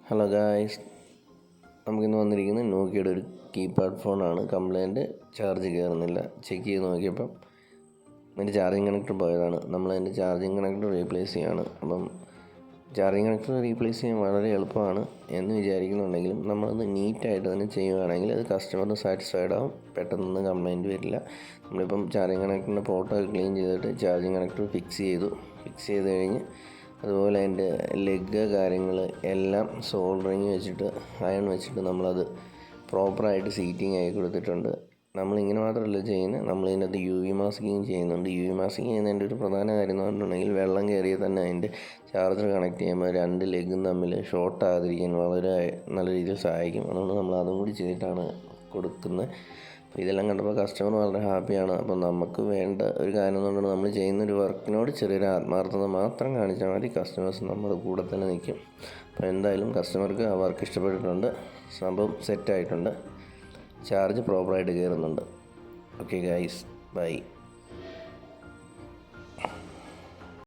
Hello guys, നമുക്കിന്ന് വന്നിരിക്കുന്നത് നോക്കിയുടെ ഒരു കീപാഡ് ഫോണാണ്. കംപ്ലൈൻറ്റ്, ചാർജ് കയറുന്നില്ല. ചെക്ക് ചെയ്ത് നോക്കിയപ്പം അതിൻ്റെ ചാർജിങ് കണക്ടർ പോയതാണ്. നമ്മളതിൻ്റെ ചാർജിങ് കണക്ടർ റീപ്ലേസ് ചെയ്യുകയാണ്. അപ്പം ചാർജിങ് കണക്ടർ റീപ്ലേസ് ചെയ്യാൻ വളരെ എളുപ്പമാണ് എന്ന് വിചാരിക്കുന്നുണ്ടെങ്കിലും നമ്മളത് നീറ്റായിട്ട് തന്നെ ചെയ്യുകയാണെങ്കിൽ അത് കസ്റ്റമറിന് സാറ്റിസ്ഫൈഡ് ആവും. പെട്ടെന്നൊന്നും കംപ്ലൈൻറ്റ് വരില്ല. നമ്മളിപ്പം ചാർജിങ് കണക്ടറിൻ്റെ പോർട്ട് ക്ലീൻ ചെയ്തിട്ട് ചാർജിങ് കണക്ടർ ഫിക്സ് ചെയ്ത് കഴിഞ്ഞ് അതുപോലെ അതിൻ്റെ ലെഗ് കാര്യങ്ങൾ എല്ലാം സോൾഡറിങ് വെച്ചിട്ട് അയൺ വെച്ചിട്ട് നമ്മളത് പ്രോപ്പറായിട്ട് സീറ്റിംഗ് ആയി കൊടുത്തിട്ടുണ്ട്. നമ്മളിങ്ങനെ മാത്രമല്ല ചെയ്യുന്നത്, നമ്മളിതിനകത്ത് UV മാസ്കിങ് ചെയ്യുന്നുണ്ട്. UV മാസ്കിങ് ചെയ്യുന്നതിൻ്റെ ഒരു പ്രധാന കാര്യം എന്ന് പറഞ്ഞിട്ടുണ്ടെങ്കിൽ വെള്ളം കയറിയാൽ തന്നെ അതിൻ്റെ ചാർജർ കണക്ട് ചെയ്യുമ്പോൾ രണ്ട് ലെഗും തമ്മിൽ ഷോർട്ട് ആകാതിരിക്കാൻ വളരെ നല്ല രീതിയിൽ സഹായിക്കും. അതുകൊണ്ട് നമ്മൾ അതും കൂടി ചെയ്തിട്ടാണ് കൊടുക്കുന്നത്. അപ്പോൾ ഇതെല്ലാം കണ്ടപ്പോൾ കസ്റ്റമർ വളരെ ഹാപ്പിയാണ്. അപ്പോൾ നമുക്ക് വേണ്ട ഒരു കാര്യം എന്ന് പറഞ്ഞാൽ നമ്മൾ ചെയ്യുന്നൊരു വർക്കിനോട് ചെറിയൊരു ആത്മാർത്ഥത മാത്രം കാണിച്ചാൽ മതി, കസ്റ്റമേഴ്സ് നമ്മുടെ കൂടെ തന്നെ നിൽക്കും. അപ്പോൾ എന്തായാലും കസ്റ്റമർക്ക് ആ വർക്ക് ഇഷ്ടപ്പെട്ടിട്ടുണ്ട്, സംഭവം സെറ്റായിട്ടുണ്ട്, ചാർജ് പ്രോപ്പറായിട്ട് കയറുന്നുണ്ട്. Okay guys, by.